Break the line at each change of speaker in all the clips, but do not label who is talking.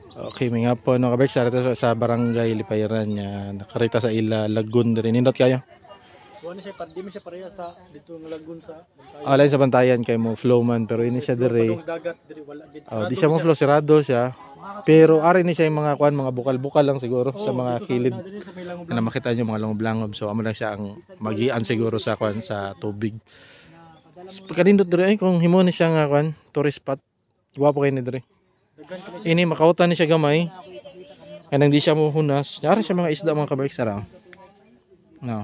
Okay, may nga po no kaberks sa barangay Lipayran niya nakarita sa ila lagun diri nindot kayo.
Wala siya di man siya pareha sa dito ng lagun sa Bantayan.
Alay sa Bantayan kay mo flow man pero ini siya diri.
Dagat diri wala gid.
Di siya mo flow sirado siya. Pero ari ni siya yung mga kuan mga bukal-bukal lang siguro sa mga kilid. Na makita niyo mga langob-langob so amo lang siya ang magian siguro sa kuan sa tubig. Kadindot diri ay kung himo ni siya nga kuan tourist spot. Guwapo kay ni diri. Ini makautan ni siya gamay. Kaya hindi siya muhunas. Yara siya mga isda mga kaberks sara. No.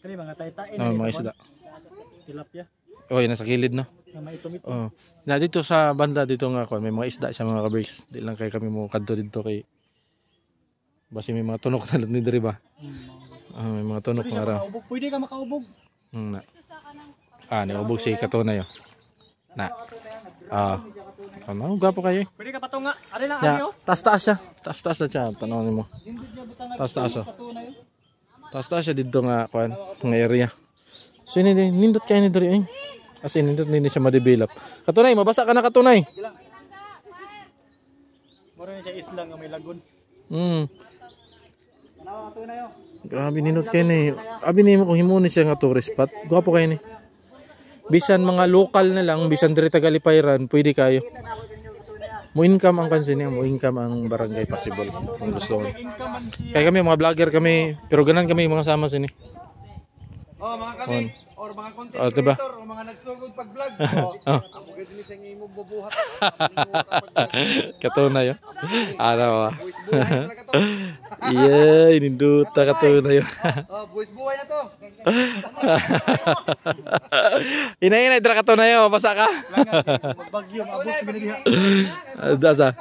Kani mga taytain
No, mga isda.
Tilapia.
Oh, nasa kilid no.
Na maitumit.
Oh. Na dito sa banda dito nga ko may mga isda siya mga kaberks. Di lang kay kami mo kadto dito kay basi may mga tunok na ni diri ba. May mga tunok nga ra.
Pwede ka makaubog.
Na. Naubog si Katunay. Na. Ano gapo kayo?
Pwede ka patunga. Ari lang
Ya,
ano?
taas-taas siya. Taas-taas na siya. Tanawin mo. Taas-taas siya. Taas-taas siya dito nga kuan, nga area. So nindot kayo ni diri ay. As in nindot hindi siya ma-develop. Katunay, mabasa ka na Katunay.
Mura ni siya isla nga may lagun.
Grabe nindot kayo ni. Abi nimo kung himo ni siya nga tourist spot. Gwapo kayo ni. Bisan mga local na lang, bisan diri taga Lipayran, pwede kayo. Mo income ang kansin mo income ang barangay possible kung gusto mo. Kaya kami mga vlogger kami, pero ganan kami mga sama sini.
Oh, mga kami or mga content
diba?
creator o mga nagsugod pag-vlog. Ako gid ni sa imo bubuhat.
Katunay yo. Ano ba?
Buwis buhay talaga to.
Iya, nindot ta Katunay yo.
Buwis buhay na to.
Inay dra Katunay yo, basa ka.
Magbagyo, maabot kami diha.
Dasa.